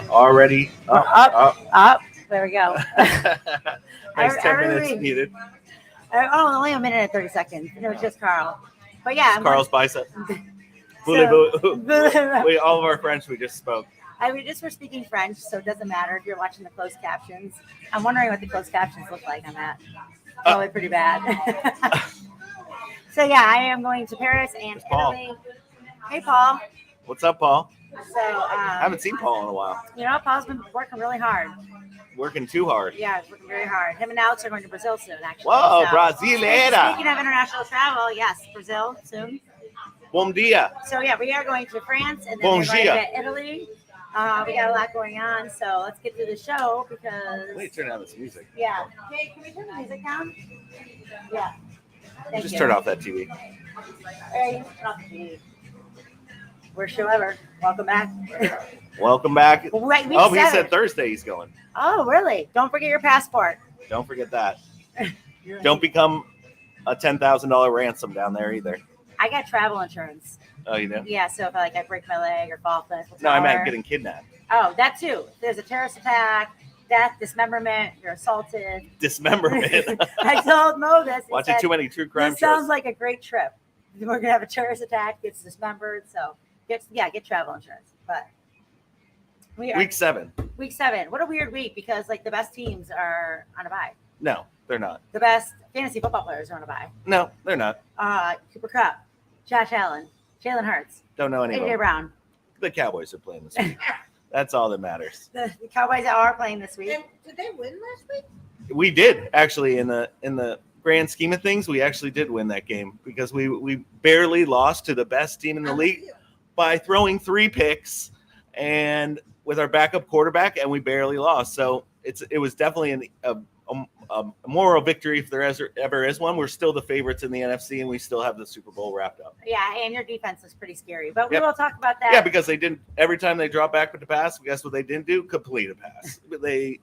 already up. There we go. Nice 10 minutes needed. Only a minute and 30 seconds. It was just Carl. But yeah. Carl's bicep. All of our French we just spoke. We just were speaking French, so it doesn't matter if you're watching the closed captions. I'm wondering what the closed captions look like on that. Probably pretty bad. So yeah, I am going to Paris and Italy. Hey, Paul. What's up, Paul? So I haven't seen Paul in a while. You know, Paul's been working really hard. Working too hard. Yeah, he's working very hard. Him and Alex are going to Brazil soon, actually. Whoa, so, Brasileira. Speaking of international travel, yes, Brazil soon. Bom dia. So yeah, we are going to France and then we're going to Italy. We got a lot going on, so let's get to the show because. Wait, turn down this music. Yeah. Hey, can we turn the music down? Yeah. Just turn off that TV. Hey, turn off the TV. Worst show ever. Welcome back. Welcome back. Right, he said Thursday he's going. Oh, really? Don't forget your passport. Don't forget that. Don't become a $10,000 ransom down there either. I got travel insurance. Oh, you do? Yeah, so if I break my leg or fall off the No, I meant getting kidnapped. Oh, that too. There's a terrorist attack, death, dismemberment, you're assaulted. Dismemberment. I told Mo this. Watching too many true crime shows. Sounds like a great trip. We're going to have a terrorist attack, gets dismembered, so get travel insurance. But Week 7. Week 7. What a weird week because the best teams are on a bye. No, they're not. The best fantasy football players are on a bye. No, they're not. Cooper Kupp, Josh Allen, Jalen Hurts. Don't know anyone. AJ Brown. The Cowboys are playing this week. That's all that matters. The Cowboys are playing this week. And did they win last week? We did actually in the grand scheme of things. We actually did win that game because we barely lost to the best team in the league by throwing 3 picks and with our backup quarterback, and we barely lost. So it was definitely a moral victory if there ever is one. We're still the favorites in the NFC, and we still have the Super Bowl wrapped up. Yeah, and your defense is pretty scary, but we will talk about that. Yeah, because they didn't. Every time they dropped back with the pass, guess what they didn't do? Complete a pass. They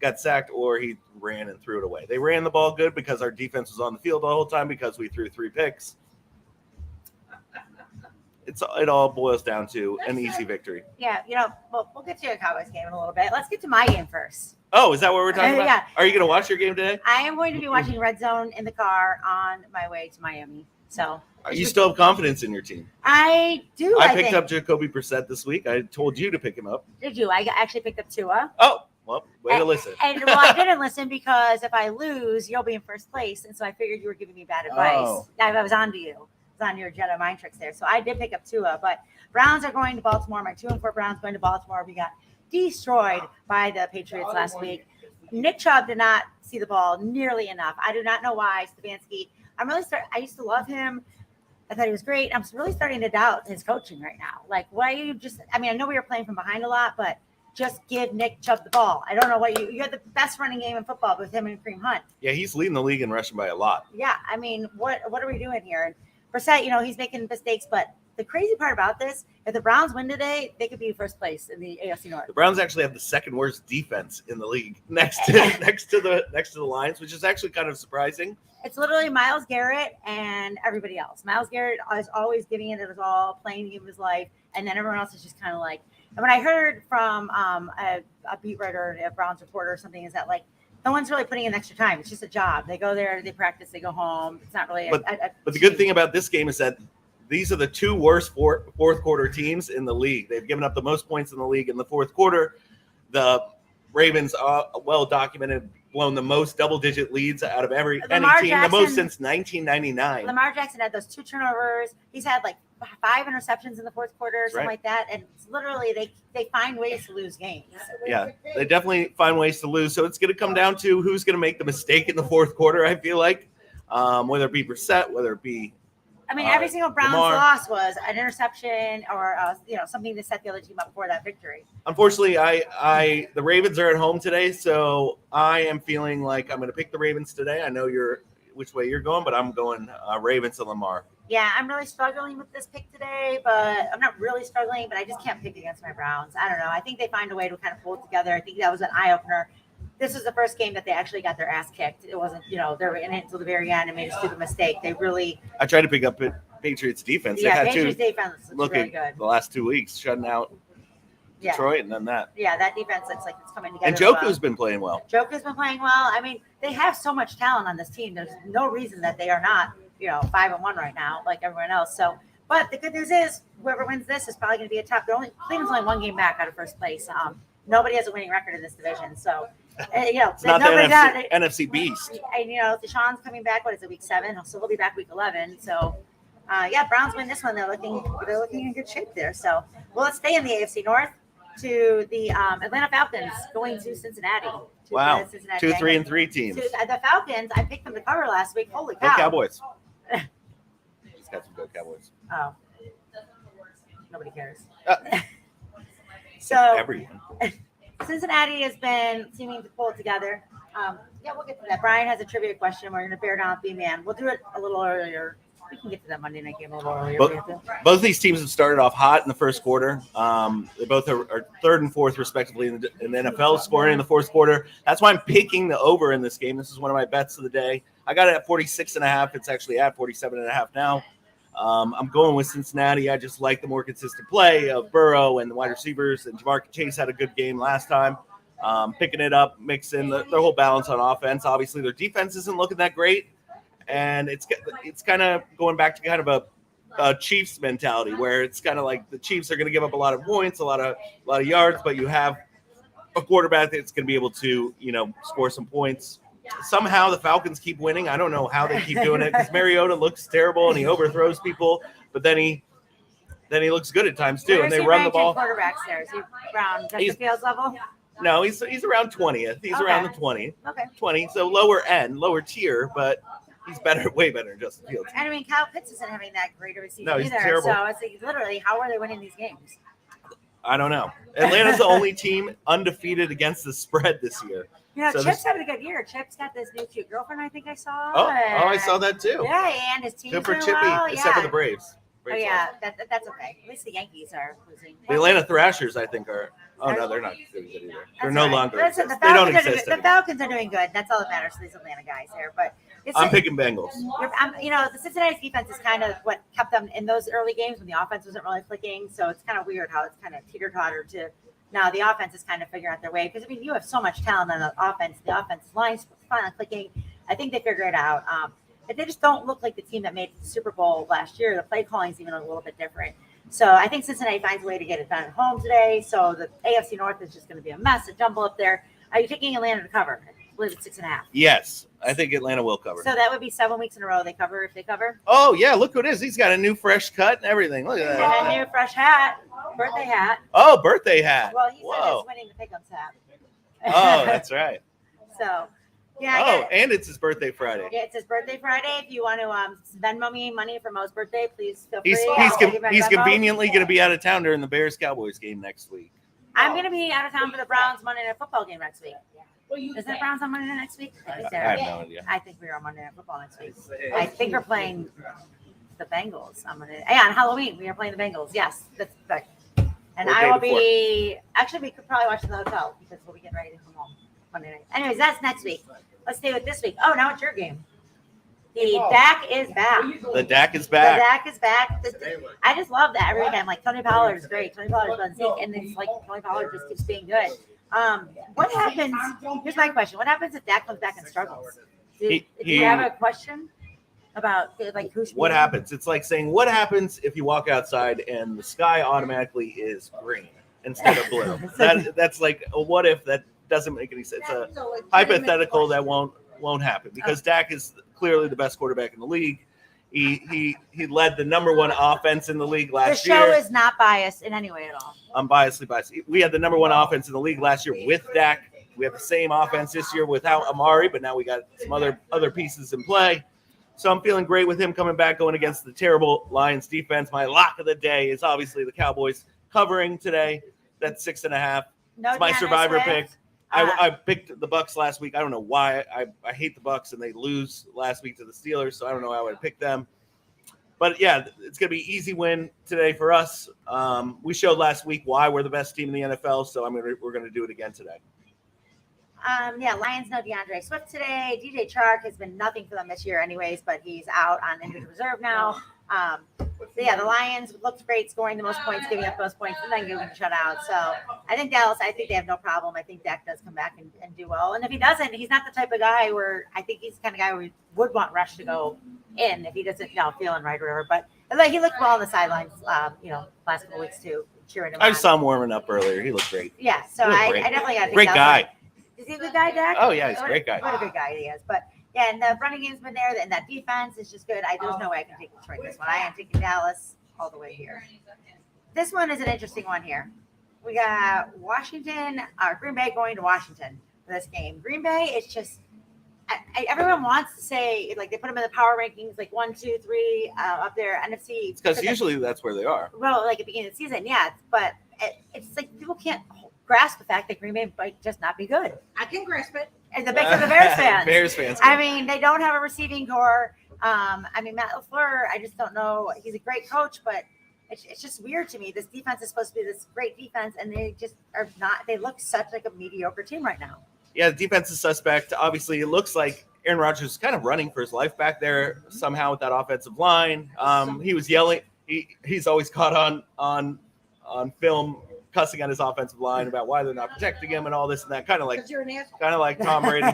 got sacked or he ran and threw it away. They ran the ball good because our defense was on the field the whole time because we threw 3 picks. It all boils down to an easy victory. Yeah, we'll get to your Cowboys game in a little bit. Let's get to my game first. Oh, is that what we're talking about? Yeah. Are you going to watch your game today? I am going to be watching Red Zone in the car on my way to Miami. So, you still have confidence in your team? I do. I picked up Jacoby Brissett this week. I told you to pick him up. Did you? I actually picked up Tua. Oh, well, way to listen. I didn't listen because if I lose, you'll be in first place, and so I figured you were giving me bad advice. Oh. I was on to you. I was on your Jedi mind tricks there. So I did pick up Tua, but Browns are going to Baltimore. My 2-4 Browns going to Baltimore. We got destroyed by the Patriots last week. Nick Chubb did not see the ball nearly enough. I do not know why. Stefanski, I used to love him. I thought he was great. I'm really starting to doubt his coaching right now. Why you I know we were playing from behind a lot, but just give Nick Chubb the ball. I don't know what you had the best running game in football with him and Kareem Hunt. Yeah, he's leading the league in rushing by a lot. Yeah, what are we doing here? And Brissett, he's making mistakes, but the crazy part about this, if the Browns win today, they could be first place in the AFC North. The Browns actually have the second worst defense in the league next to the Lions, which is actually kind of surprising. It's literally Myles Garrett and everybody else. Myles Garrett is always giving it his all, playing the game of his life, and then everyone else is just kind of like. And when I heard from a beat writer, a Browns reporter or something, is that no one's really putting in extra time. It's just a job. They go there, they practice, they go home. It's not really. But the good thing about this game is that these are the 2 worst fourth quarter teams in the league. They've given up the most points in the league in the fourth quarter. The Ravens are well documented, blown the most double-digit leads out of any team, the most since 1999. Lamar Jackson had those 2 turnovers. He's had 5 interceptions in the fourth quarter, something like that. And it's literally they find ways to lose games. Yeah, they definitely find ways to lose. So it's going to come down to who's going to make the mistake in the fourth quarter, I feel like, whether it be Brissett, whether it be every single Browns loss was an interception or something to set the other team up for that victory. Unfortunately, the Ravens are at home today, so I am feeling like I'm going to pick the Ravens today. I know which way you're going, but I'm going Ravens and Lamar. Yeah, I'm really struggling with this pick today, but I'm not really struggling, but I just can't pick against my Browns. I don't know. I think they find a way to kind of pull it together. I think that was an eye-opener. This was the first game that they actually got their ass kicked. It wasn't, they were in it until the very end and made a stupid mistake. I tried to pick up Patriots defense. Yeah, Patriots defense looks really good. The last 2 weeks, shutting out Yeah. Detroit, and then that. Yeah, that defense looks like it's coming together. And Joku's been playing well. Joku's been playing well. I mean, they have so much talent on this team. There's no reason that they are not, 5-1 right now, like everyone else. So, but the good news is, whoever wins this is probably going to be a tough. Cleveland's only one game back out of first place. Nobody has a winning record in this division, so it's not the NFC Beast. And Deshaun's coming back. What is it, week 7? So he'll be back week 11. So, Browns win this one. They're looking in good shape there. So, well, let's stay in the AFC North to the Atlanta Falcons going to Cincinnati. Wow, 2 3-3 teams. The Falcons, I picked them to cover last week. Holy cow! Go Cowboys. He's got some good Cowboys. Oh, nobody cares. So everyone. Cincinnati has been seeming to pull it together. We'll get to that. Brian has a trivia question. We're going to bear down with B-Man. We'll do it a little earlier. We can get to that Monday night game a little earlier. Both of these teams have started off hot in the first quarter. They both are third and fourth, respectively, in the NFL scoring in the fourth quarter. That's why I'm picking the over in this game. This is one of my bets of the day. I got it at 46.5. It's actually at 47.5 now. I'm going with Cincinnati. I just like the more consistent play of Burrow and the wide receivers. And Jamar Chase had a good game last time. Picking it up, mixing their whole balance on offense. Obviously, their defense isn't looking that great. And it's kind of going back to kind of a Chiefs mentality where it's kind of like the Chiefs are going to give up a lot of points, a lot of yards, but you have a quarterback that's going to be able to, score some points. Somehow the Falcons keep winning. I don't know how they keep doing it because Mariota looks terrible and he overthrows people, but then he looks good at times too. And they run the ball. Quarterbacks there. Is he around Justin Fields level? No, he's around 20th. He's around the 20. Okay. 20. So lower tier, but he's way better than Justin Fields. And I mean, Kyle Pitts isn't having that great of a season he's either. Terrible. So it's like, literally, how are they winning these games? I don't know. Atlanta's the only team undefeated against the spread this year. Chip's having a good year. Chip's got this new cute girlfriend, I think I saw. Oh, I saw that too. Yeah, and his team's good for doing Chippy, well. except for the Braves. That's okay. At least the Yankees are losing. The Atlanta Thrashers, I think, are. Oh no, they're not doing good either. They're no longer. Listen, they don't exist. The Falcons are doing good. That's all that matters to these Atlanta guys here. But I'm picking Bengals. The Cincinnati defense is kind of what kept them in those early games when the offense wasn't really clicking. So it's kind of weird how it's kind of teeter-totter to now the offense is kind of figuring out their way. Because, you have so much talent on the offense. The offensive line's finally clicking. I think they figure it out. But they just don't look like the team that made the Super Bowl last year. The play calling is even a little bit different. So I think Cincinnati finds a way to get it done at home today. So the AFC North is just going to be a mess, a jumble up there. Are you taking Atlanta to cover? I believe it's 6.5. Yes, I think Atlanta will cover. So that would be 7 weeks in a row they cover if they cover. Oh, yeah, look who it is. He's got a new fresh cut and everything. Look at that. And a new fresh hat, birthday hat. Oh, birthday hat. Well, he said he's winning the Pick'ems hat. Oh, that's right. So, yeah. And it's his birthday Friday. Yeah, it's his birthday Friday. If you want to Venmo me money for Mo's birthday, please feel free. He's conveniently going to be out of town during the Bears-Cowboys game next week. I'm going to be out of town for the Browns Monday Night Football game next week. Isn't it Browns on Monday Night next week? I have no idea. I think we're on Monday Night Football next week. I think we're playing the Bengals on Monday. Yeah, on Halloween we are playing the Bengals. Yes, that's right. And I will be. Actually, we could probably watch in the hotel because we'll be getting ready to come home Monday night. Anyways, that's next week. Let's stay with this week. Oh, now it's your game. The Dak is back. The Dak is back. I just love that every weekend. Like Tony Pollard is great. Tony Pollard does Zeke, and it's like Tony Pollard just keeps being good. What happens? Here's my question: what happens if Dak comes back and struggles? Do you have a question about like who? What happens? It's like saying, what happens if you walk outside and the sky automatically is green instead of blue? That's like a what if that doesn't make any sense. It's a hypothetical that won't happen because Dak is clearly the best quarterback in the league. He led the number one offense in the league last year. The show is not biased in any way at all. I'm biased. We had the number one offense in the league last year with Dak. We have the same offense this year without Amari, but now we got some other pieces in play. So I'm feeling great with him coming back, going against the terrible Lions defense. My lock of the day is obviously the Cowboys covering today. That's 6.5. It's my survivor pick. I picked the Bucks last week. I don't know why. I hate the Bucks, and they lose last week to the Steelers, so I don't know how I would pick them. But, yeah, it's going to be an easy win today for us. We showed last week why we're the best team in the NFL, so we're going to do it again today. Lions no DeAndre Swift today. DJ Chark has been nothing for them this year anyways, but he's out on injured reserve now. yeah, the Lions looked great, scoring the most points, giving up most points, and then giving a shutout. So I think Dallas, I think they have no problem. I think Dak does come back and do well. And if he doesn't, he's not the type of guy where I think he's the kind of guy where we would want Rush to go in if he doesn't, feeling right or whatever. But like, he looked well on the sidelines, last couple weeks too, cheering him I on. saw him warming up earlier. He looked great. Yeah, so He looked I great. definitely got to Great guy. Is he a good guy, Dak? Oh, yeah, he's a great guy. What a good guy he is. But yeah, and the running game's been there, and that defense is just good. There's no way I can take Detroit this one. I am taking Dallas all the way here. This one is an interesting one here. We got Green Bay going to Washington for this game. Green Bay, it's just everyone wants to say, like, they put them in the power rankings, like 1, 2, 3 up there, NFC. It's because usually that's where they are. Well, like at the beginning of the season, yeah. But it's like people can't grasp the fact that Green Bay might just not be good. I can grasp it. And the Bears fans. Bears fans. I mean, they don't have a receiving core. Matt LaFleur, I just don't know. He's a great coach, but it's just weird to me. This defense is supposed to be this great defense, and they just are not. They look such like a mediocre team right now. Yeah, the defense is suspect. Obviously, it looks like Aaron Rodgers is kind of running for his life back there somehow with that offensive line. He was yelling. He's always caught on film cussing at his offensive line about why they're not protecting him and all this and that, kind of like Tom Brady.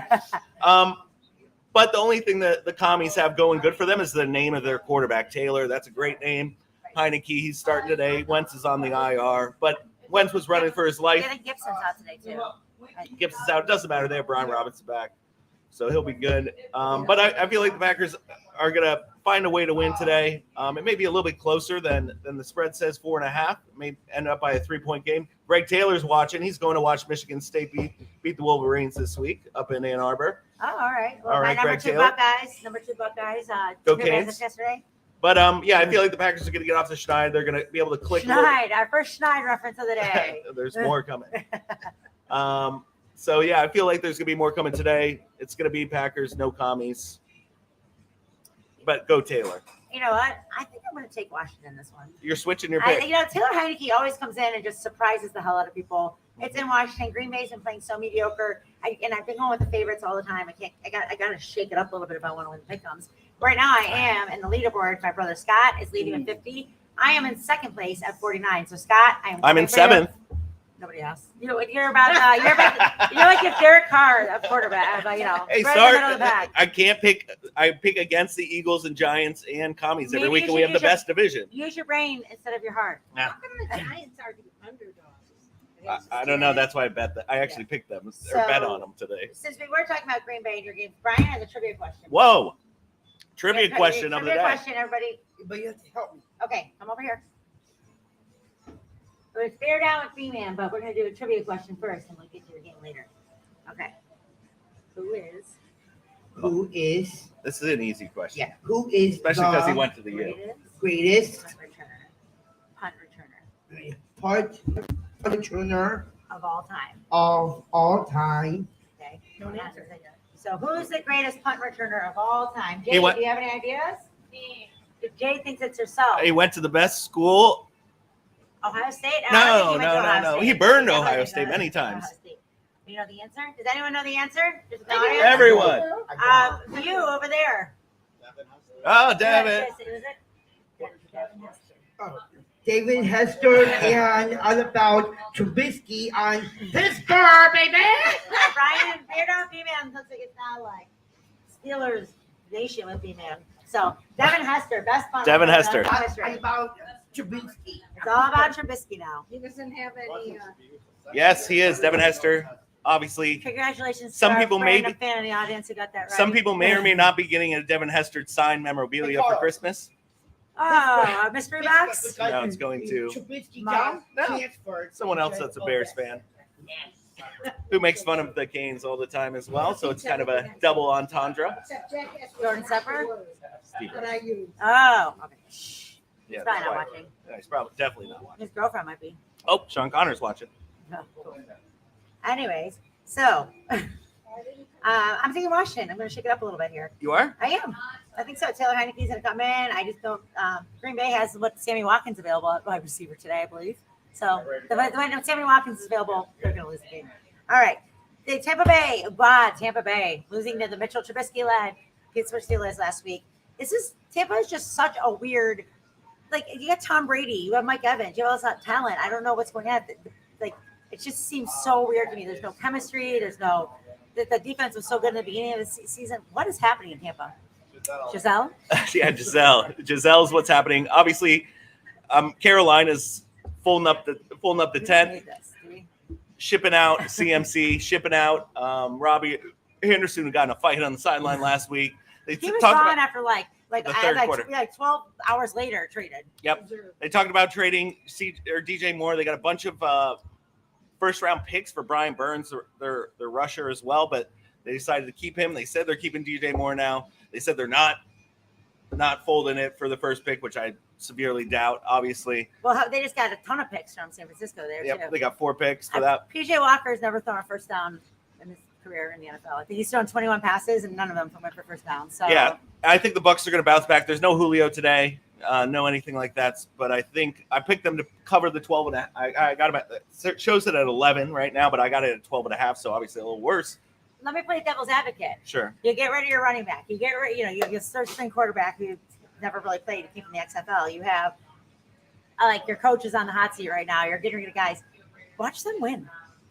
But the only thing that the commies have going good for them is the name of their quarterback, Taylor. That's a great name. Heineke, he's starting today. Wentz is on the IR, but Wentz was running for his life. Yeah, Gibson's out today too. Gibson's out. It doesn't matter. They have Brian Robinson back, so he'll be good. But I feel like the Packers are going to find a way to win today. It may be a little bit closer than the spread says, 4.5. It may end up by a 3-point game. Greg Taylor's watching. He's going to watch Michigan State beat the Wolverines this week up in Ann Arbor. Oh, all right. Well, All right, my Greg Taylor. number two Buckeyes. Go took advantage Canes. yesterday. But, yeah, I feel like the Packers are going to get off the Schneid. They're going to be able to click. Schneid, our first Schneid reference of the day. There's more coming. So, yeah, I feel like there's going to be more coming today. It's going to be Packers, no commies. But go Taylor. You know what? I think I'm going to take Washington this one. You're switching your pick. Taylor Heineke always comes in and just surprises the hell out of people. It's in Washington. Green Bay's been playing so mediocre. I've been going with the favorites all the time. I got to shake it up a little bit if I want to win the pick'ems. Right now, I am in the leaderboard. My brother Scott is leading with 50. I am in second place at 49. So Scott, I'm in seventh. Nobody else. You're like if Derek Carr, a quarterback. Hey, right in the sorry, middle of the back. I can't pick. I pick against the Eagles and Giants and commies every week, and we have the best division. Use your brain instead of your heart. How come the Giants are the underdogs? I don't know. That's why I bet that. I actually picked them or bet on them today. Since we were talking about Green Bay in your game, Brian has a trivia question. Whoa! Trivia question of the day. Trivia question, everybody. But you have to help me. Okay, come over here. We're fair down with B-Man, but we're going to do a trivia question first, and we'll get to your game later. Okay. Who is? This is an easy question. Yeah. Who is Especially because he went to the U. greatest Punt returner of all time? Okay. Don't answer. So who's the greatest punt returner of all time? Jay, He went- do you have any ideas? Jay thinks it's herself. He went to the best school. Ohio State? No. He burned Ohio State many times. You know the answer? Does anyone know the answer? Just the I do. audience? Everyone. You over there. Oh, damn it. Yes, is it? David Hester and all about Trubisky on Pittsburgh, baby. Brian, Beardo, B-Man looks like it's not like Steelers Nation with B-Man. So, Devin Hester, best punt. Devin Hester. About Trubisky. It's all about Trubisky now. He doesn't have any. Yes, he is. Devin Hester. Obviously, Congratulations Some to our people may random be- fan in the audience who got that right. some people may or may not be getting a Devin Hester signed memorabilia for Christmas. Oh, a mystery box? No, it's going to Trubisky Mom? transferred. someone else that's a Bears fan who makes fun of the Canes all the time as well. So it's kind of a double entendre. Except Jack has Jordan Sepper? What I use. Oh, okay. Shh. Yeah, He's probably that's not why. watching. Yeah, he's probably definitely not watching. His girlfriend might be. Oh, Sean Connor's watching. Oh, cool. Anyways, so I'm thinking Washington. I'm going to shake it up a little bit here. You are? I am. I think so. Taylor Heineke's going to come in. I just don't. Green Bay has what Sammy Watkins available at wide receiver today, I believe. So the way Sammy Watkins is available, they're going to lose the game. All right. The Tampa Bay losing to the Mitchell Trubisky led Pittsburgh Steelers last week. Tampa is just such a weird. like you got Tom Brady, you have Mike Evans, you have all this talent. I don't know what's going on. Like it just seems so weird to me. There's no chemistry. There's no. The defense was so good in the beginning of the season. What is happening in Tampa? Giselle? Yeah, Giselle. Giselle's what's happening. Obviously, Carolina's folding up the tent, shipping out CMC, shipping out Robbie Henderson, who got in a fight on the sideline last week. He was gone after like the third quarter. 12 hours later traded. Yep. They talked about trading DJ Moore. They got a bunch of first round picks for Brian Burns, their rusher as well, but they decided to keep him. They said they're keeping DJ Moore now. They said they're not folding it for the first pick, which I severely doubt, obviously. Well, they just got a ton of picks from San Francisco there, too. They got 4 picks for that. PJ Walker's never thrown a first down in his career in the NFL. I think he's thrown 21 passes, and none of them went for first down. So yeah, I think the Bucs are going to bounce back. There's no Julio today, no anything like that. But I think I picked them to cover the 12 and I got them it shows it at 11 right now, but I got it at 12.5, so obviously a little worse. Let me play devil's advocate. Sure. You get rid of your running back. You get rid, you have your third string quarterback who never really played to keep in the XFL. You have like your coach is on the hot seat right now. You're getting rid of guys. Watch them win.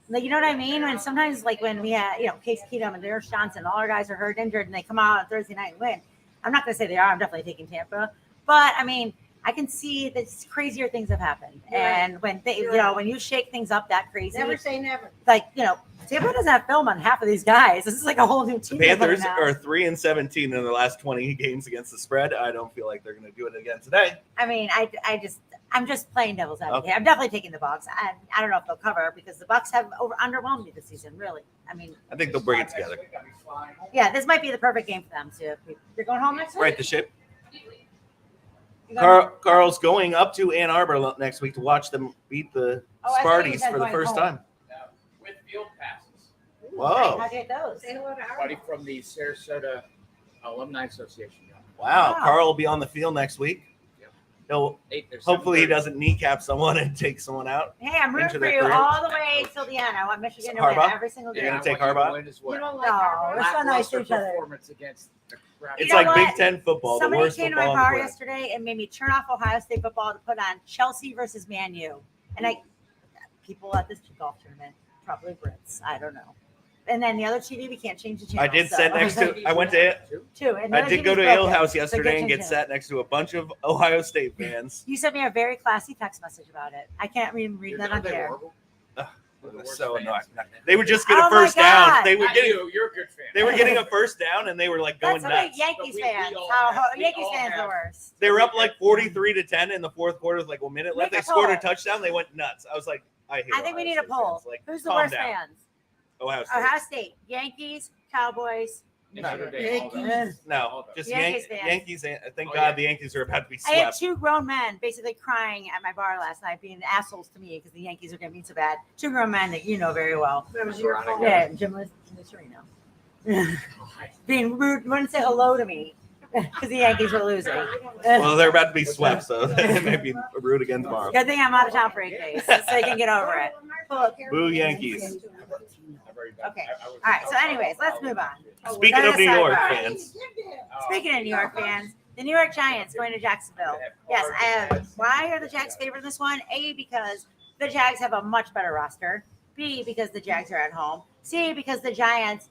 Like, you know what I mean? When sometimes like when we had, Case Keenum and Darius Johnson, all our guys are hurt, injured, and they come out on Thursday night and win. I'm not going to say they are. I'm definitely taking Tampa. But I mean, I can see that crazier things have happened. And when they, when you shake things up that crazy, Never say never. Like, Tampa doesn't have film on half of these guys. This is like a whole new team. The Panthers are 3-17 in their last 20 games against the spread. I don't feel like they're going to do it again today. I mean, I'm just playing devil's advocate. Okay. I'm definitely taking the Bucs. I don't know if they'll cover because the Bucs have underwhelmed me this season. Really, I mean, I think they'll bring it together. Yeah, this might be the perfect game for them too. They're going home next week. Right the ship. Carl's going up to Ann Arbor next week to watch them beat the Sparties for the first time. With field passes. Whoa. How get those? Buddy from the Sarasota Alumni Association. Wow. Carl will be on the field next week. He'll hopefully he doesn't kneecap someone and take someone out. Hey, I'm rooting for you career. all the way till the end. I want Michigan to win every single You're game. gonna take Harbaugh? You don't like No, Harbaugh? we're so nice to each other. Performance against the crap. It's You know like Big what? Ten football. Somebody the worst came to my football car in the world. yesterday and made me turn off Ohio State football to put on Chelsea versus Man U. And people at this golf tournament, probably Brits, I don't know. And then the other TV, we can't change the channel. I did sit next to. I went to. Two. And the I other did TV's go to broken, Ale House so yesterday and change get channel. sat next to a bunch of Ohio State fans. You sent me a very classy text message about it. I can't even read that on here. So annoying. They would just get a Oh my first down. God. They were getting. You're a good fan. They were getting a first down and they were like going That's nuts. what Yankees But we fans. all How have- we Yankees all fans are the have- worst. They were up like 43-10 in the fourth quarter with like 1 minute left. Make They a scored a poll. touchdown. They went nuts. I was like, I hate. I think we Ohio need a State poll. fans. Like, Who's the calm worst down. fans? Ohio State. Ohio State, Yankees, Cowboys. Notre Dame, all Yankees. those. No, All those. just Yankees Yankees. fans. Thank Oh, God yeah. the Yankees are about to be I had swept. 2 grown men basically crying at my bar last night, being assholes to me because the Yankees are going to be so bad. 2 grown men that you know very well. That was your fault. Yeah, Jim Serino. Being rude, wouldn't say hello to me because the Yankees were losing. Well, they're about to be swept, so they may be rude again tomorrow. Good thing I'm out of town for 8 days, so they can get over it. Boo Yankees. Okay. All right. So, anyways, let's move on. Speaking That of is New York sidebar. fans, Speaking of New York fans, the New York Giants going to Jacksonville. Yes, I have. Why are the Jags favored in this one? A, because the Jags have a much better roster. B, because the Jags are at home. C, because the Giants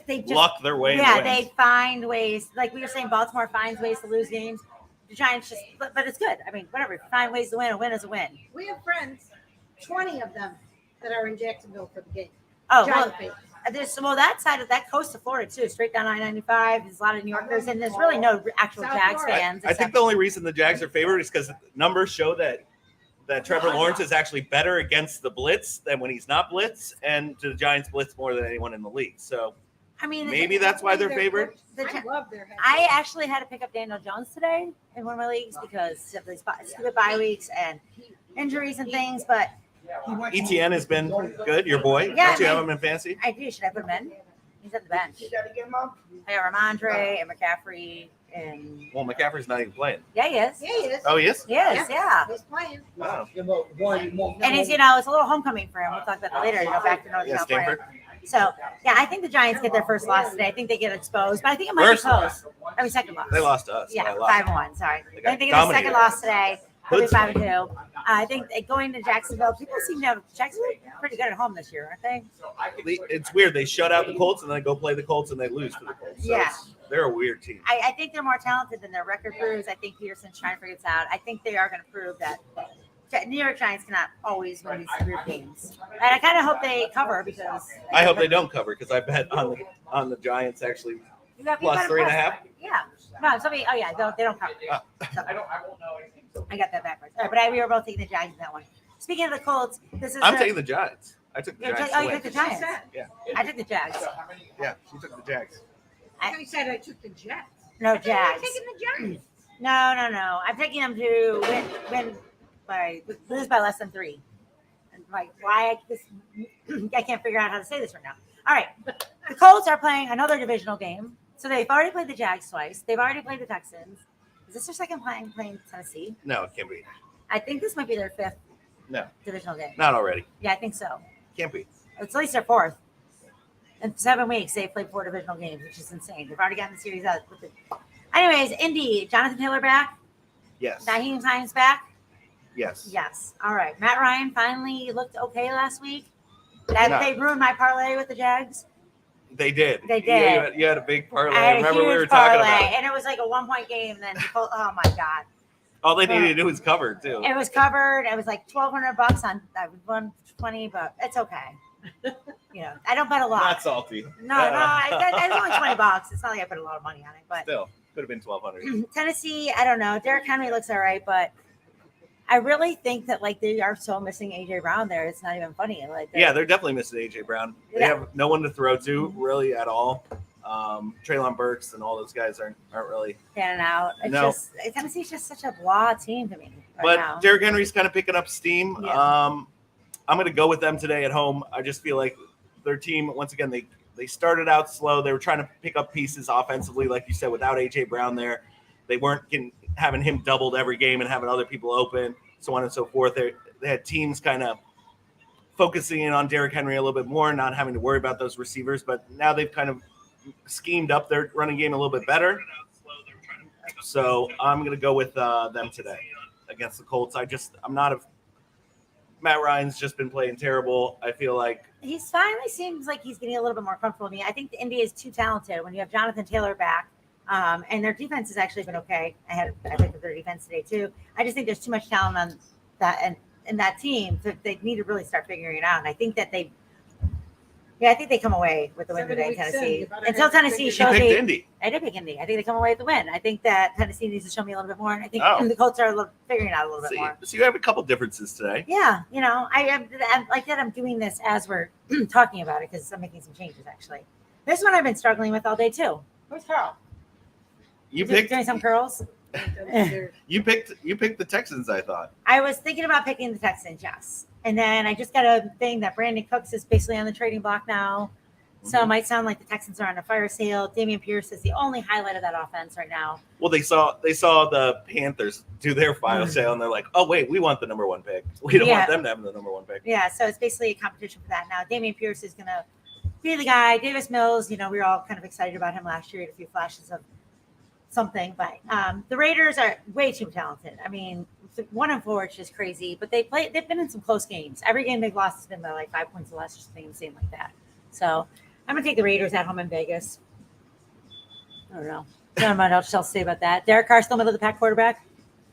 they just luck their way. yeah, to win. they find ways. Like we were saying, Baltimore finds ways to lose games. The Giants but it's good. I mean, whatever. Find ways to win. A win is a win. We have friends, 20 of them, that are in Jacksonville for the game. Oh, Giant well, fans. that side of that coast of Florida too, straight down I-95. There's a lot of New Yorkers, and there's really no actual South Jags Florida. fans. I think the only reason the Jags are favored is because numbers show that Trevor Lawrence is actually better against the blitz than when he's not blitz, and the Giants blitz more than anyone in the league. So I mean, maybe that's why they're favored. I love their head I coach. actually had to pick up Daniel Jones today in one of my leagues because of these stupid bye weeks and injuries and things. But ETN has been good, your boy. Yeah, Don't you have man. him in fantasy? I do. Should I put him in? He's at the bench. You gotta get him up. I got Ramondre and McCaffrey and Well, McCaffrey's not even playing. yeah, he is. Yeah, he is. Oh, he is? Yes, yeah. He's playing. Wow. Give up one more. And he's, it's a little homecoming for him. We'll talk about that later. Back to Northern Yeah, California. Stanford. So yeah, I think the Giants get their first loss today. I think they get exposed, but I think it might First be close. I mean, second loss. They lost to us. by Yeah, a lot. 5-1. Sorry, They I got think they get the second dominated. loss today. They'll be Good 5-2. I think going to Jacksonville, people seem to have Jacksonville pretty good at home this year, aren't they? It's weird. They shut out the Colts and then they go play the Colts and they lose for the Colts. So Yeah. they're a weird team. I think they're more talented than their record proves. I think Peterson's trying to figure this out. I think they are going to prove that New York Giants cannot always win these group games. And I kind of hope they cover because I hope they don't cover because I bet on the Giants actually You got plus 3.5. Yeah. No, somebody. Oh yeah, they don't cover. So, I won't know anything. I got that backwards. All right, but we were both taking the Giants in that one. Speaking of the Colts, this is. I'm taking the Giants. I took the You're Giants. ta- oh, to you win. took the Giants. Yeah. I took the Jags. So how many? Yeah, she took the Jags. I thought you said I took the Jets. No I thought you were Jags. taking the Giants. No. I'm taking them to lose by less than 3. And like why I can't figure out how to say this right now. All right, the Colts are playing another divisional game, so they've already played the Jags twice. They've already played the Texans. Is this their second playing Tennessee? No, it can't be. I think this might be their 5th No, divisional game. not already. Yeah, I think so. Can't be. It's at least their 4th. In 7 weeks, they've played 4 divisional games, which is insane. They've already gotten the series out. Anyways, Indy, Jonathan Taylor back. Yes. Naheem Hines back. Yes. Yes. All right. Matt Ryan finally looked okay last week. No. They ruined my parlay with the Jags. They did. They did. You had a big parlay. I I had a remember huge we were talking parlay, about it. and it was like a 1-point game. Then oh my god, All they needed to do was cover too. it was covered. It was like $1,200 on I won 20, but it's okay. You know, I don't bet a lot. Not salty. No, it's only $20. It's not like I put a lot of money on it, but Still, could have been 1,200. Tennessee, I don't know. Derrick Henry looks all right, but I really think that like they are so missing AJ Brown there. It's not even funny. Like Yeah, they're definitely missing AJ Brown. They Yeah. have no one to throw to really at all. Traylon Burks and all those guys aren't really. panning out. It's No. just Tennessee's just such a blah team to me right But now. Derrick Henry's kind of picking up steam. Yeah. I'm going to go with them today at home. I just feel like their team, once again, they started out slow. They were trying to pick up pieces offensively, like you said, without AJ Brown there. They weren't having him doubled every game and having other people open, so on and so forth. They had teams kind of focusing in on Derrick Henry a little bit more, not having to worry about those receivers. But now they've kind of schemed up their running game a little bit better. So I'm going to go with them today against the Colts. I'm not a Matt Ryan's just been playing terrible. I feel like He's finally seems like he's getting a little bit more comfortable with me. I think the Indy is too talented when you have Jonathan Taylor back. And their defense has actually been okay. I picked up their defense today too. I just think there's too much talent on that and in that team. So they need to really start figuring it out. And I think that I think they come away with the win 7 today in weeks in, Tennessee. you better Until have Tennessee figured he shows picked me. Indy. I did pick Indy. I think they come away with the win. I think that Tennessee needs to show me a little bit more. And I think Oh. and the Colts are figuring it out a little bit more. So you have a couple differences today. Yeah, you know, I'm like that. I'm doing this as we're talking about it because I'm making some changes. Actually, this one I've been struggling with all day too. Where's Carl? You Doing picked some curls. you picked the Texans, I thought. I was thinking about picking the Texans, yes, and then I just got a thing that Brandon Cooks is basically on the trading block now. So it might sound like the Texans are on a fire sale. Damian Pierce is the only highlight of that offense right now. Well, they saw the Panthers do their final sale, and they're like, "Oh wait, we want the number 1 pick. We don't want them to have the number 1 pick." Yeah, so it's basically a competition for that now. Damian Pierce is going to be the guy. Davis Mills, you know, we were all kind of excited about him last year. He had a few flashes of something, but the Raiders are way too talented. I mean, 1-4 is just crazy, but they've been in some close games. Every game they've lost has been by like 5 points or less, or something insane like that. So I'm going to take the Raiders at home in Vegas. I don't know. I don't know what else to say about that. Derek Carr still middle of the pack quarterback.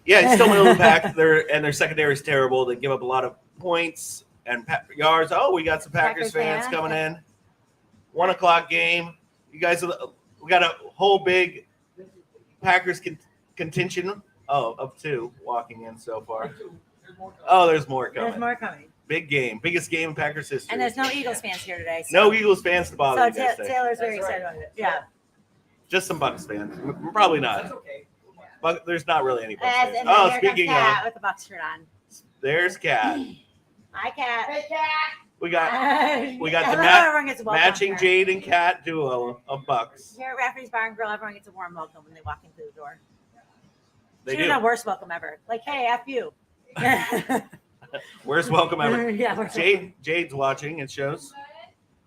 Yeah, it's still middle of the pack. Their secondary is terrible. They give up a lot of points and yards. Oh, we got some Packers fans coming in. 1 o'clock game. You guys, we got a whole big Packers contingent of 2 walking in so far. Oh, there's more coming. There's more coming. Big game, biggest game in Packers history. And there's no Eagles fans here today. So. No Eagles fans to bother So you guys today. Taylor's very excited about it. Yeah. Just some Bucks fans. Probably not. Okay. But there's not really any Bucks fans. And Oh, here comes speaking Kat of, with the Bucks shirt on. there's Kat. Hi, Kat. Hey, Cat. We got the Everyone gets a welcome matching here. Jade and Kat duo of Bucks. Here at Rafferty's Bar and Grill, everyone gets a warm welcome when they walk in through the door. They She do. the worst welcome ever. Like, hey, F you. Worst welcome ever. Yeah, worst Jade's watching. It shows.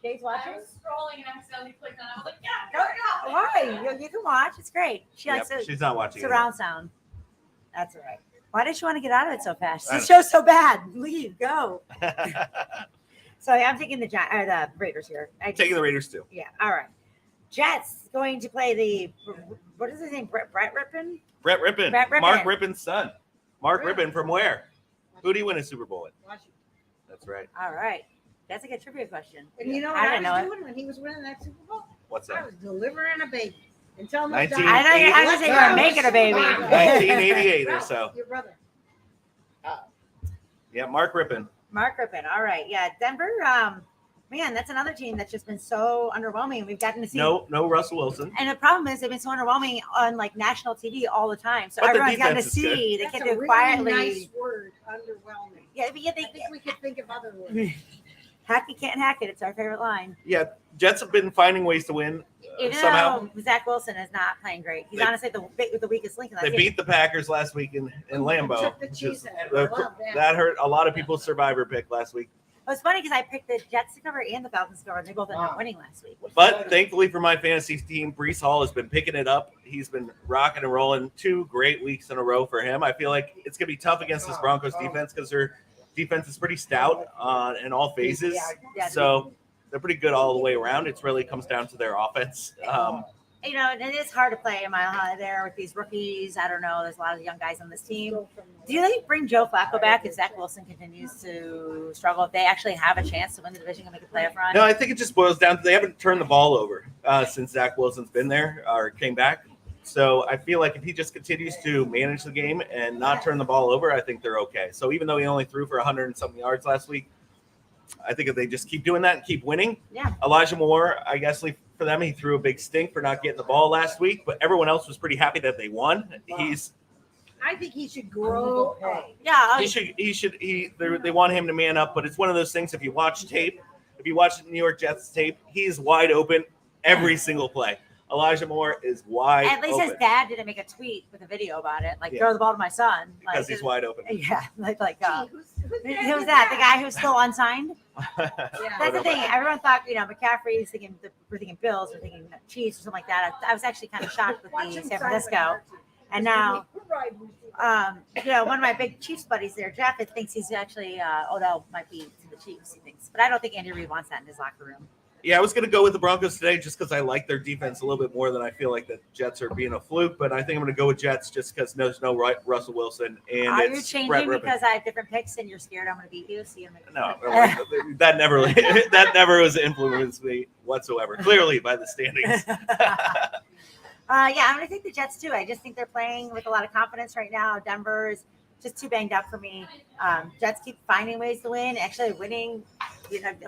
Jay's watching. I was scrolling and accidentally clicked on it. I was like, yeah, Go, go. Why? You can watch. It's great. She likes Yep, it. she's not watching. Surround sound. That's all right. Why did you want to get out of it so fast? I This show's so bad. Leave. Go. So I'm taking the Raiders here. Taking the Raiders too. Yeah. All right. Jets going to play the what is his name? Brett Rippon. Brett Rippon. Brett Rippon. Mark Rippon's son. Mark Really? Rippon from where? Who did he win a Super Bowl with? Washington. That's right. All right. That's a good trivia question. And you know what I I, didn't know was it. doing when he was winning that Super Bowl? What's I that? was delivering a baby. And tell him 19 I know I was saying you're making a baby. 1988 or so. Your brother. Yeah, Mark Rippon. Mark Rippon. All right. Yeah. Denver. Man, that's another team that's just been so underwhelming. We've gotten to see No Russell Wilson. And the problem is they've been so underwhelming on like national TV all the time. So But the everyone's gotten to defense is good. see. They That's can a do it really quietly. nice word, underwhelming. Yeah, but yeah, I think we could think of other words. hack it, can't hack it. It's our favorite line. Yeah, Jets have been finding ways to win Even somehow. though Zach Wilson is not playing great. He's They- honestly the weakest link in that They team. beat the Packers last week in Lambeau. Took the which cheese is- out. I love that. that hurt a lot of people's survivor pick last week. It was funny because I picked the Jets to cover and the Falcons to cover, and they both ended up Wow. winning last week. But thankfully for my fantasy team, Brees Hall has been picking it up. He's been rocking and rolling 2 great weeks in a row for him. I feel like it's going to be tough against this Broncos defense because their defense is pretty stout in all phases. Yeah, So they're pretty good all the way around. It really comes down to their offense. you know, and it is hard to play a mile high there with these rookies. I don't know. There's a lot of young guys on this team. Do they bring Joe Flacco back if Zach Wilson continues to struggle? If they actually have a chance to win the division and make a playoff run? No, I think it just boils down to they haven't turned the ball over since Zach Wilson's been there or came back. So I feel like if he just continues to manage the game and not turn the ball over, I think they're okay. So even though he only threw for 100 and something yards last week, I think if they just keep doing that and keep winning, Yeah. Elijah Moore, I guess for them, he threw a big stink for not getting the ball last week, but everyone else was pretty happy that they won. I think he should grow up. Yeah. They want him to man up, but it's one of those things. If you watch tape, if you watch the New York Jets tape, he's wide open every single play. Elijah Moore is wide At least open his dad didn't make a tweet with a video about it. Like, Yeah. throw the ball to my son. because Like, he's wide open. Yeah. Like Who's who's that? The guy who's still unsigned? Yeah. That's the thing. Everyone thought, McCaffrey's thinking, we're thinking Bills, we're thinking Chiefs or something like that. I was actually kind of shocked with Watch the him San sign Francisco. with And now, Martin. one of my big Chiefs buddies there, Jeff, thinks he's actually Odell might be to the Chiefs. He thinks, but I don't think Andy Reid wants that in his locker room. Yeah, I was going to go with the Broncos today just because I like their defense a little bit more than I feel like the Jets are being a fluke. But I think I'm going to go with Jets just because there's no Russell Wilson and Are you it's changing Brett Rippon. because I have different picks and you're scared I'm going to beat you? So you're No, that never was influenced me whatsoever. Clearly by the standings. I'm going to take the Jets too. I just think they're playing with a lot of confidence right now. Denver is just too banged up for me. Jets keep finding ways to win, actually winning,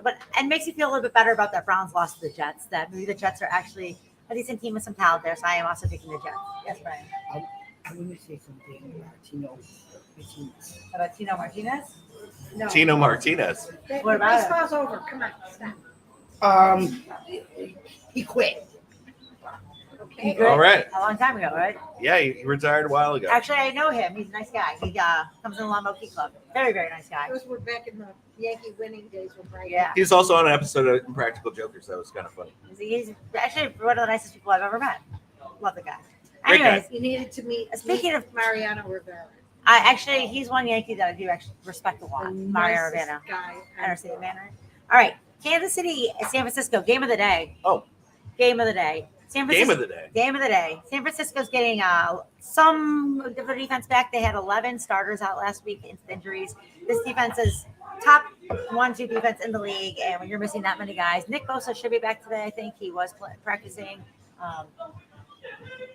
but it makes you feel a little bit better about that Browns loss to the Jets, that maybe the Jets are actually a decent team with some talent there. So I am also taking the Jets. Yes, Brian. I'm going to say something about Tino Martinez. About Tino Martinez? No. Tino Martinez. What about him? Baseball's over. Come on, stop. He quit. He Okay. good? All right. A long time ago, right? Yeah, he retired a while ago. Actually, I know him. He's a nice guy. He comes in the Lambeau Key Club. Very, very nice guy. Those were back in the Yankee winning days with Brian. Yeah. He was also on an episode of Impractical Jokers. That was kind of funny. He's actually one of the nicest people I've ever met. Love the guy. Great guy. Anyways, You needed to meet. Speaking of- Mariano Rivera, he's one Yankee that I do actually respect a lot. the Mario nicest Urbano. guy. I understand the man, right? All right. Kansas City, San Francisco, game of the day. Oh. Game of the day. San Game Francisco, of the day. Game of the day. San Francisco's getting some of their defense back. They had 11 starters out last week in injuries. This defense is top 1-2 defense in the league, and when you're missing that many guys, Nick Bosa should be back today. I think he was practicing.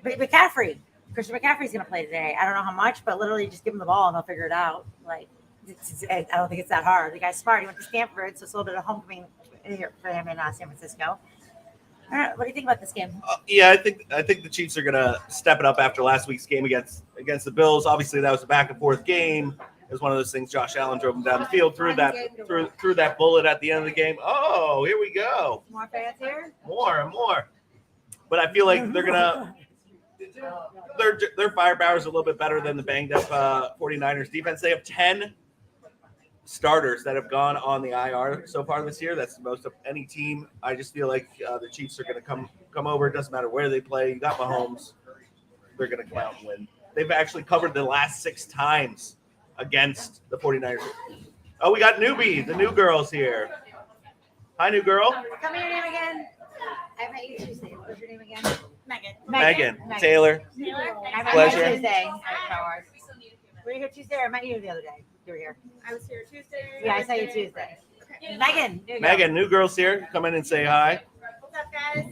But Christian McCaffrey's going to play today. I don't know how much, but literally just give him the ball and they'll figure it out. Like, I don't think it's that hard. The guy's smart. He went to Stanford, so it's a little bit of homecoming here for him in San Francisco. All right, what do you think about this game? Yeah, I think the Chiefs are going to step it up after last week's game against the Bills. Obviously, that was a back and forth game. It was one of those things. Josh Allen drove him down the field, threw that bullet at the end of the game. Oh, here we go. More fans here? More and more. But I feel like they're gonna their firepower is a little bit better than the banged up 49ers defense. They have 10 starters that have gone on the IR so far this year. That's the most of any team. I just feel like the Chiefs are going to come over. It doesn't matter where they play. You got Mahomes. They're going to come out and win. They've actually covered the last 6 times against the 49ers. Oh, we got newbie. The new girl's here. Hi, new girl. Tell me your name again. I met you Tuesday. What's your name again? Megan. Taylor. I met Pleasure. you Tuesday. Were you here Tuesday or I met you the other day? You were here. I was here Tuesday. Yeah, I saw you Tuesday. Megan. There you go. Megan, new girl's here. Come in and say hi. What's up, guys?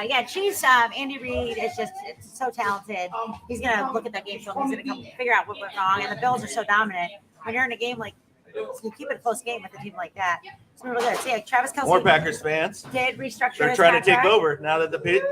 Yeah, Chiefs. Andy Reid is just so talented. He's gonna look at that game film. He's gonna come figure out what went wrong. And the Bills are so dominant. When you're in a game like you keep it a close game with a team like that, it's really good. So yeah, Travis Kelce. More Packers fans. Did restructure. They're his trying to take contract. over now that the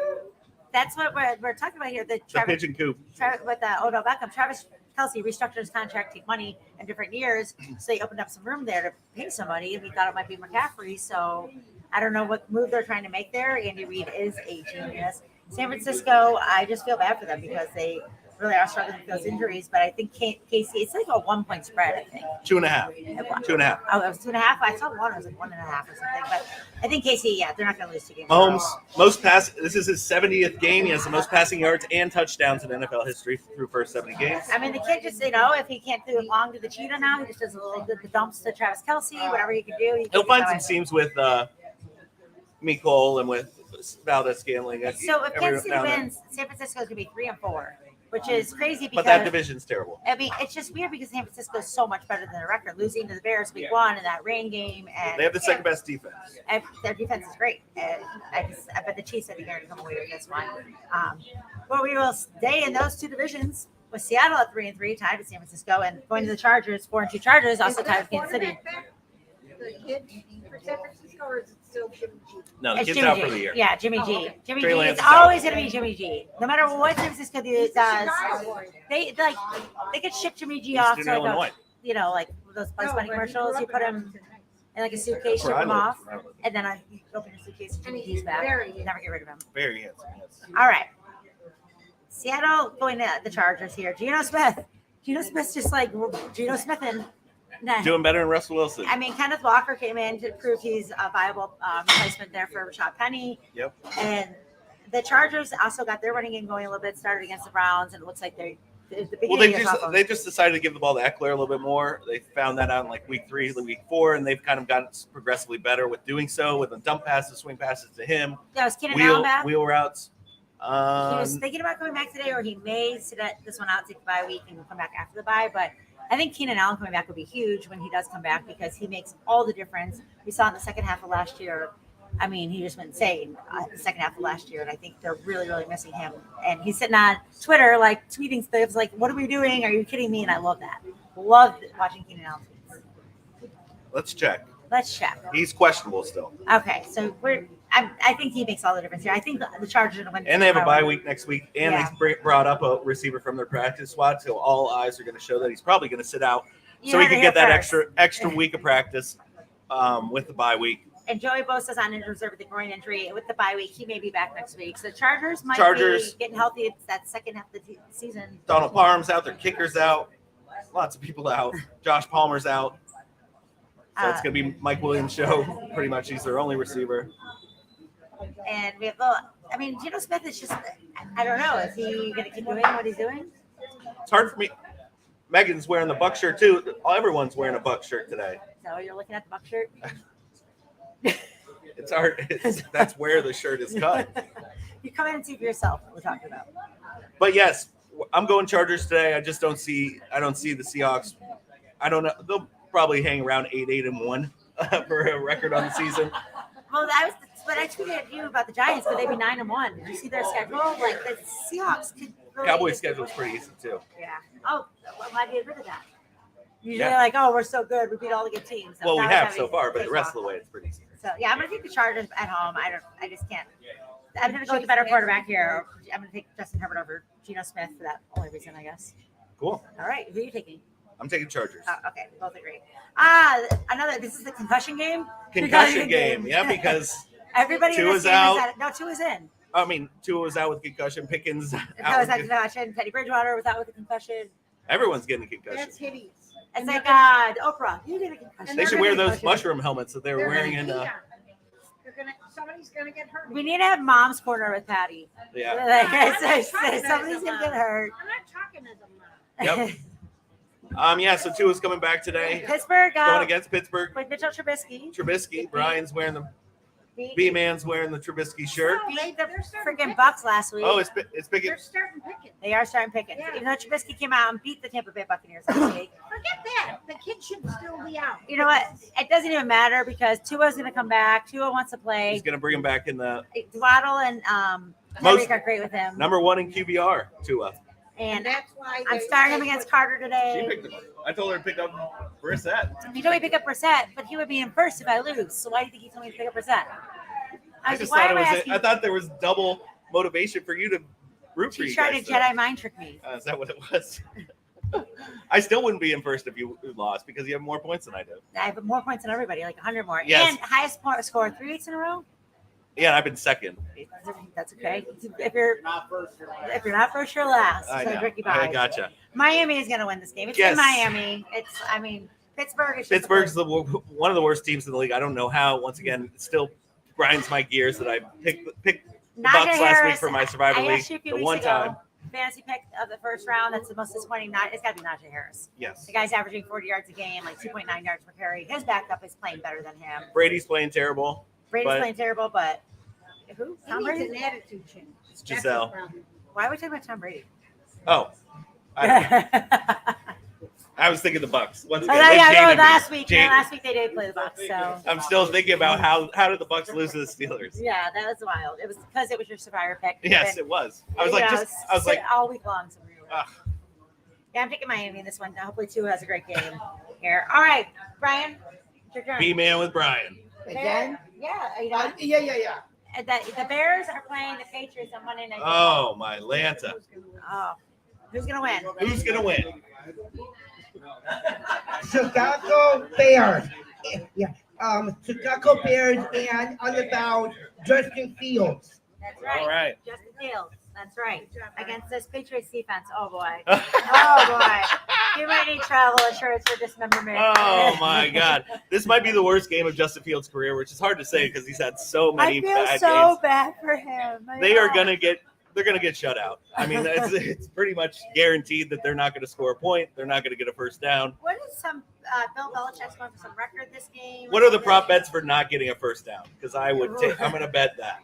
That's what we're talking about here. The pigeon coop. With Odell Beckham, Travis Kelce restructured his contract, take money in different years, so they opened up some room there to pay somebody, and we thought it might be McCaffrey. So I don't know what move they're trying to make there. Andy Reid is a genius. San Francisco, I just feel bad for them because they really are struggling with those injuries. But I think Casey, it's like a 1-point spread. I think 2.5. 2.5. Oh, it was 2.5. I saw one. It was like 1.5 or something. But I think Casey, yeah, they're not going to lose 2 games. Mahomes, most pass. This is his 70th game. He has the most passing yards and touchdowns in NFL history through first 70 games. I mean, the kid just, if he can't do it long to the cheetah now, he just does the dumps to Travis Kelce, whatever he can do. He'll find some seams with Mecole and with Valdez-Scantling. So if Kansas City wins, San Francisco is going to be 3-4, which is crazy because But that division's terrible. I mean, it's just weird because San Francisco is so much better than their record, losing to the Bears week 1 in that rain game, and They have the second best defense. their defense is great. And I bet the Chiefs are going to come away with this one. But we will stay in those 2 divisions with Seattle at 3-3, tied with San Francisco, and going to the Chargers, 4-2 Chargers, also Is tied that with Kansas City. The kid for San Francisco, or is it still Jimmy G? No, the It's kid's Jimmy out G. for the year. Yeah, Jimmy G. okay. Jimmy Trey G. Lance It's is out. always going to be Jimmy G. No matter what San Francisco does, they could ship Jimmy G off Eastern to Illinois. like those Bugs Bunny commercials. You put him in like a suitcase, That's where ship him I off, live. and then you open your suitcase and Jimmy G's back. You never get rid of him. Very handsome. Yes. All right. Seattle going to the Chargers here. Geno Smith. Geno Smith's just like Geno Smith and Doing better than Russell Wilson. I mean, Kenneth Walker came in to prove he's a viable replacement there for Rashad Penny. Yep. And the Chargers also got their running game going a little bit, started against the Browns, and it looks like the Well, they just decided to give the ball to Eckler a little bit more. They found that out in like week 3, week 4, and they've kind of gotten progressively better with doing so, with the dump passes, swing passes to him, Yeah, was Keenan Allen back? wheel routes. He was thinking about coming back today, or he may sit this one out, take the bye week, and come back after the bye. But I think Keenan Allen coming back will be huge when he does come back because he makes all the difference. We saw in the second half of last year. I mean, he just went insane the second half of last year, and I think they're really, really missing him. And he's sitting on Twitter, like tweeting stuff like, "What are we doing? Are you kidding me?" And I love that. Love watching Keenan Allen tweets. Let's check. Let's check. He's questionable still. Okay, so I think he makes all the difference here. I think the Chargers are going to win. And they have a bye week next week, and Yeah. they brought up a receiver from their practice squad, so all eyes are going to show that he's probably going to sit out, You so he heard it can get here that first. extra week of practice with the bye week. And Joey Bosa's on injured reserve with the groin injury. With the bye week, he may be back next week. So Chargers might be getting healthy. It's that second half of the season. Donald Parham's out, their kicker's out, lots of people out. Josh Palmer's out, so it's going to be Mike Williams' show. Pretty much, he's their only receiver. And we have, Geno Smith is just, I don't know. Is he going to keep doing what he's doing? It's hard for me. Megan's wearing the Buck shirt too. Everyone's wearing a Buck shirt today. So you're looking at the Buck shirt? It's hard. That's where the shirt is cut. You come in and see for yourself what we're talking about. But yes, I'm going Chargers today. I just don't see the Seahawks. I don't know. They'll probably hang around 8-1 for a record on the season. Well, but I tweeted at you about the Giants. Could they be 9-1? Did you see their schedule? Like the Seahawks could. Really Cowboys' schedule is pretty easy too. Yeah. Oh, well, why do you get rid of that? Usually, Yeah. like, oh, we're so good. We beat all the good teams. Well, we Now have it's so having far, but the take rest off. of the way it's pretty easy. So yeah, I'm gonna take the Chargers at home. I just can't. I'm gonna go with the better quarterback here. I'm gonna take Justin Herbert over Geno Smith for that only reason, I guess. Cool. All right, who are you taking? I'm taking Chargers. Oh, okay, both agree. This is the concussion game. Concussion game. Yeah, because Everybody in Tua this is game out. is no, Tua is in. I mean, Tua was out with concussion. Pickens That out was with that concussion. Teddy Bridgewater was out with a concussion. Everyone's getting a concussion. That's hideous. It's like Oprah. You get a concussion. They should wear those mushroom helmets that they were They're wearing gonna in. pee on it. Somebody's gonna get hurt. We need to have mom's corner with Patty. Yeah. Somebody's gonna get hurt. I'm not talking as a mom. Yep. Yeah. So Tua's coming back today, Pittsburgh going against Pittsburgh. with Mitchell Trubisky. Trubisky. Brian's wearing the B-man's wearing the Trubisky shirt. Beat the freaking Bucks last week. Oh, it's picking. They're starting picking. They are starting picking. Yeah. Even though Trubisky came out and beat the Tampa Bay Buccaneers last week. Forget that. The kid should still be out. You know what? It doesn't even matter because Tua's going to come back. Tua wants to play. He's gonna bring him back in the Waddle and Most- Tyreek are great with him. number 1 in QBR. Tua. And that's why I'm starting him against Carter today. She picked him up. I told her to pick up Brissett. He told me to pick up Brissett, but he would be in first if I lose. So why do you think he told me to pick up Brissett? I just thought it was. I thought there was double motivation for you to root for She you tried guys. to Jedi mind trick me. Is that what it was? I still wouldn't be in first if you lost because you have more points than I do. I have more points than everybody, like 100 more. Yes. And highest score 3 weeks in a row. Yeah, and I've been second. That's okay. If you're not first, you're last. I So know. Ricky I Bobby. gotcha. Miami is going to win this game. It's Yes. in Miami. Pittsburgh is just Pittsburgh's one of the worst teams in the league. I don't know how. Once again, it still grinds my gears that I picked the Najee Bucks last week Harris, for my Survivor I League. asked you a few The weeks one ago, time. fantasy pick of the first round. That's the most disappointing. It's got to be Najee Harris. Yes. The guy's averaging 40 yards a game, like 2.9 yards per carry. His backup is playing better than him. Brady's playing terrible. Brady's But- playing terrible, but who? He Tom needs Brady? an attitude change. It's That's Giselle. the problem. Why are we talking about Tom Brady? Oh, I was thinking the Bucks. Once again, yeah, they no, jaded me. last week they did play the Bucks, so I'm still thinking about how did the Bucks lose to the Steelers? yeah, that was wild. It was because it was your Survivor pick. Yes, it was. I was like, all week long. So ugh. yeah, I'm taking Miami in this one. Hopefully, Tua has a great game here. All right, Brian, it's your turn. B-man with Brian. Again? Yeah, are you done? Yeah. The Bears are playing the Patriots on Monday Night. Oh, my Lanta. Oh, who's gonna win? Who's gonna win? Chicago Bears. Yeah. Chicago Bears and on the bound, Justin Fields. That's right. All right. Justin Fields. That's right. Against this Patriots defense. Oh boy. Oh boy. You might need travel insurance for dismemberment. Oh my God, this might be the worst game of Justin Fields' career, which is hard to say because he's had so many I feel bad so games. bad for him. They are they're gonna get shut out. I mean, it's pretty much guaranteed that they're not gonna score a point. They're not gonna get a first down. What is some Bill Belichick's going for some record this game? What are the prop bets for not getting a first down? Because I'm gonna bet that.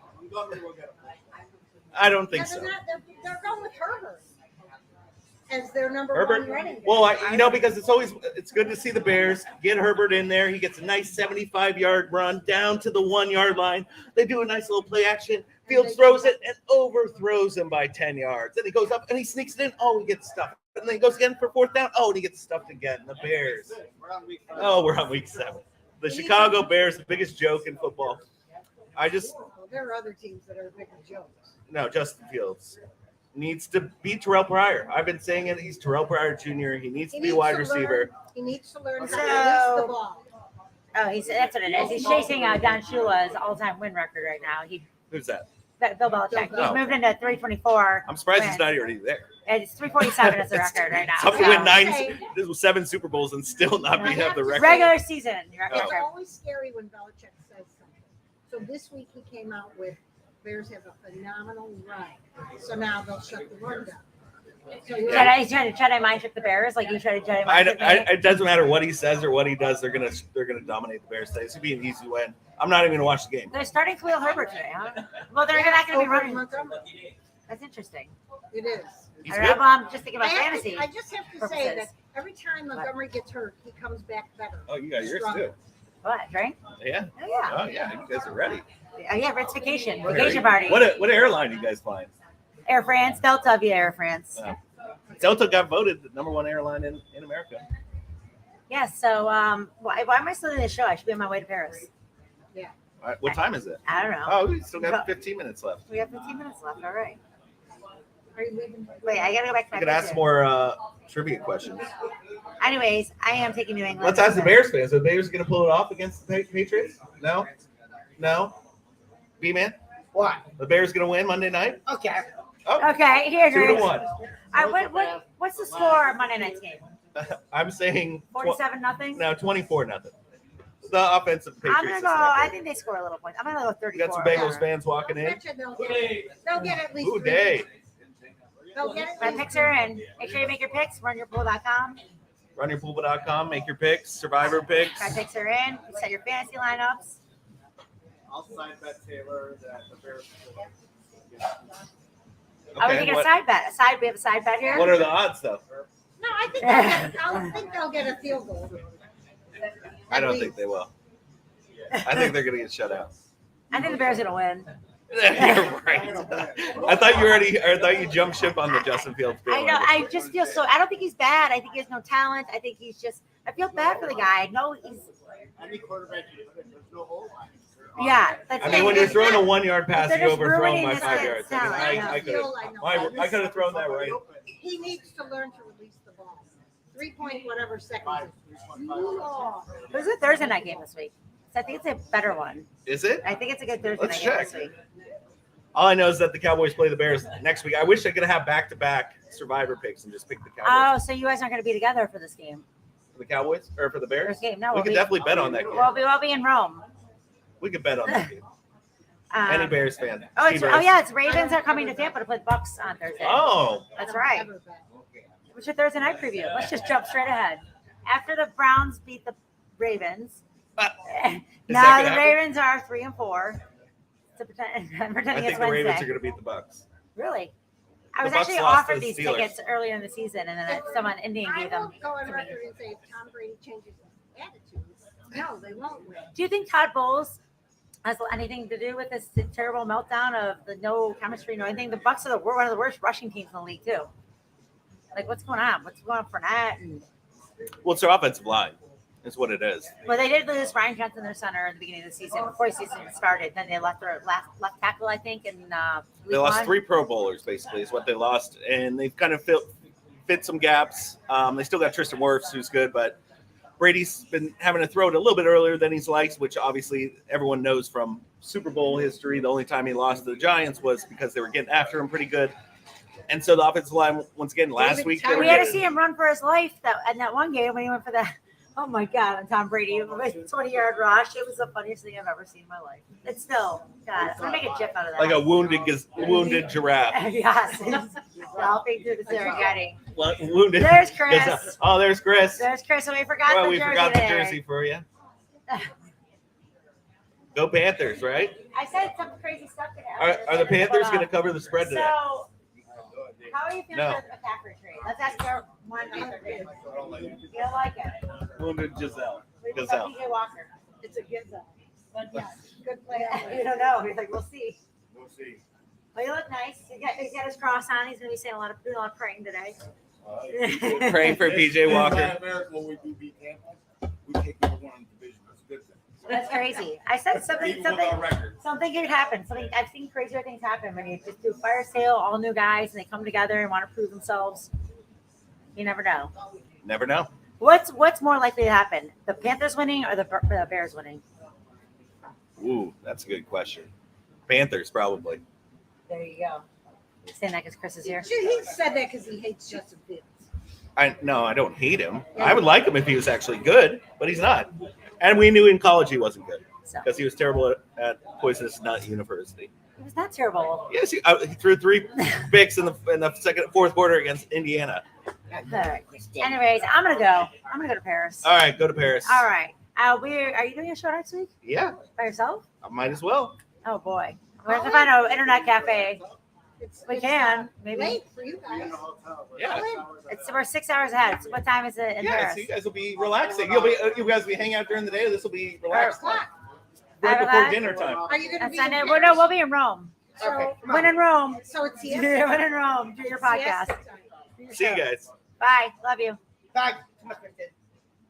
I don't think so. They're going with Herbert as their number Herbert? one running back. Well, because it's good to see the Bears get Herbert in there. He gets a nice 75-yard run down to the 1 yard line. They do a nice little play action. Fields throws it and overthrows him by 10 yards. Then he goes up and he sneaks it in. Oh, he gets stuffed. And then he goes again for fourth down. Oh, and he gets stuffed again. The Bears. Oh, we're on week 7. The Chicago Bears, the biggest joke in football. There are other teams that are bigger jokes. No, Justin Fields needs to beat Terrell Pryor. I've been saying it. He's Terrell Pryor Jr. He needs to be a wide receiver. He needs to learn how to So- release the ball. Oh, that's what it is. He's chasing Don Shula's all-time win record right now. Who's that? Bill Belichick. He's Oh. moved into 324. I'm surprised win. he's not already there. It's 347 is the record right now. Tough to So, win 7 Super Bowls and still not have the record. regular season. Oh. It's always scary when Belichick says something. So this week he came out with Bears have a phenomenal run. So now they'll shut the run down. So you're He's trying to Jedi mind trick the Bears, like you try to Jedi mind trick me. It doesn't matter what he says or what he does. They're gonna dominate the Bears today. It's gonna be an easy win. I'm not even gonna watch the game. They're starting Khalil Herbert today, huh? Well, they're not going to be over running. Montgomery. That's interesting. It is. He's Well, good. I'm just thinking about I fantasy. just have to say purposes. that every time Montgomery gets hurt, he comes back better. Oh, you got yours too. What, drink? Yeah. Oh, yeah. Oh yeah. You guys are ready. Oh, yeah, Ritz vacation. Vacation party. What airline you guys flying? Air France, Delta via Air France. Delta got voted the number 1 airline in America. Yes, so why am I still doing this show? I should be on my way to Paris. All right, what time is it? I don't know. Oh, we still got 15 minutes left. We have 15 minutes left. All right. Are you leaving? Wait, I got to go back to my We could ask picture. more trivia questions. Anyways, I am taking New England. Let's ask the Bears fans. Are the Bears going to pull it off against the Patriots? No? B-man? What? The Bears going to win Monday night? Okay. Oh, Okay, here, 2-1. What's the score of Monday night's game? I'm saying 47-0. no, 24-0. The offensive Patriots. I'm gonna is go. not I good. think they score a little point. I'm gonna go We 34. got some Bengals fans walking in. They'll get at least Ooh, 3. day. They'll get at My least picks are in. Make sure you make your picks. Runyourpool.com. Runyourpool.com. Make your picks. Survivor picks. My picks are in. You set your fantasy lineups. I'll side bet Taylor that the Bears. I was thinking a side bet. We have a side bet here. What are the odds, though? No, I think they'll get a field goal. I don't think they will. I think they're going to get shut out. I think the Bears are gonna win. You're right. I thought you jumped ship on the Justin Fields. I know. I just feel so. I don't think he's bad. I think he has no talent. I think he's just. I feel bad for the guy. I know he's. Any quarterback, there's no whole line. Yeah. That's I mean, when you're throwing a 1-yard pass, They're you just overthrow ruining my this 5 kid's yards. talent, I could have thrown that right. He needs to learn to release the ball. 3 point whatever seconds. Oh. There's a Thursday night game this week. So I think it's a better one. Is it? I think it's a good Thursday Let's night game check. this week. All I know is that the Cowboys play the Bears next week. I wish I could have back-to-back Survivor picks and just pick the Cowboys. Oh, so you guys aren't going to be together for this game? For the Cowboys or for the Bears? First game? No, We we'll could be, definitely bet on that game. we'll be in Rome. We could bet on that game. Any Bears fan? It's Ravens are coming to Tampa to play the Bucks on Thursday. Oh, That's right. What's your Thursday night preview? Let's just jump straight ahead. After the Browns beat the Ravens, that now gonna the happen? Ravens are 3-4. So I'm pretending I think it's the Ravens Wednesday. are going to beat the Bucks. Really? I The was Bucks actually lost to offered the these Steelers. tickets earlier in the season, and then someone Indian I gave them won't go on to me. record and say if Tom Brady changes his attitudes. No, they won't win. Do you think Todd Bowles has anything to do with this terrible meltdown of the no chemistry, no anything? The Bucks are one of the worst rushing teams in the league too. Like, what's going on? What's going on for that? And Well, it's their offensive line. Is what it is. well, they did lose Ryan Johnson, their center, at the beginning of the season before the season started. Then they left their left tackle, I think, and They lost 3 Pro Bowlers, basically, is what they lost, and they've kind of fit some gaps. They still got Tristan Wirfs, who's good, but Brady's been having to throw it a little bit earlier than he's liked, which obviously everyone knows from Super Bowl history. The only time he lost to the Giants was because they were getting after him pretty good. And so the offensive line, once again, last week, they were We had to getting- see him run for his life in that one game when he went for that. Oh my God, on Tom Brady, 20-yard rush. It was the funniest thing I've ever seen in my life. It's still, God, I'm gonna make a gif out of that. like a wounded giraffe. Yes, galloping through the Serengeti. Wounded. There's Chris. Oh, there's Chris. There's Chris, and we forgot Well, the we jersey forgot the today. jersey for you. Go Panthers, right? I said some crazy stuff could happen. Are the Panthers going to cover the spread today? So, how are you feeling No. about the McCaffrey trade? Let's ask your one Panther fan. You don't like it? Wounded Giselle. We Gazelle. got PJ Walker. It's a gizmo. But yes, good play. You don't know. He's like, we'll see. We'll see. Well, you look nice. He's got his cross on. He's going to be saying doing a lot of praying today. Praying for PJ Walker. America, when we do beat Tampa, we take number 1 in the division. That's a good thing. That's crazy. I said something. Even with our record. Something could happen. I've seen crazier things happen when you just do fire sale, all new guys, and they come together and want to prove themselves. You never know. Never know. What's more likely to happen? The Panthers winning or the Bears winning? Ooh, that's a good question. Panthers, probably. There you go. Saying that because Chris is here. He said that because he hates Justin Fields. I don't hate him. I would like him if he was actually good, but he's not. And we knew in college he wasn't good So because he was terrible at Poisonous Nut University. it was not terrible. Yes, he threw 3 picks in the fourth quarter against Indiana. All right. Anyways, I'm gonna go to Paris. All right, go to Paris. All right. Are you doing a show next week Yeah, by yourself? I might as well. Oh boy, we have to find an internet cafe. It's We can maybe. late for you guys. Yeah. We're 6 hours ahead. So what time is it in Yeah, Paris? so you guys will be relaxing. You guys will be hanging out during the day. This will be relaxed. O'clock. Right Five before o'clock? dinner time. Are you going to On be Sunday. in Well, no, Paris? we'll be in Rome. So, When in Rome. so it's When siesta. in Rome. Do your podcast. Siesta time. See you guys. Bye. Love you. Bye. Come on, Kristin.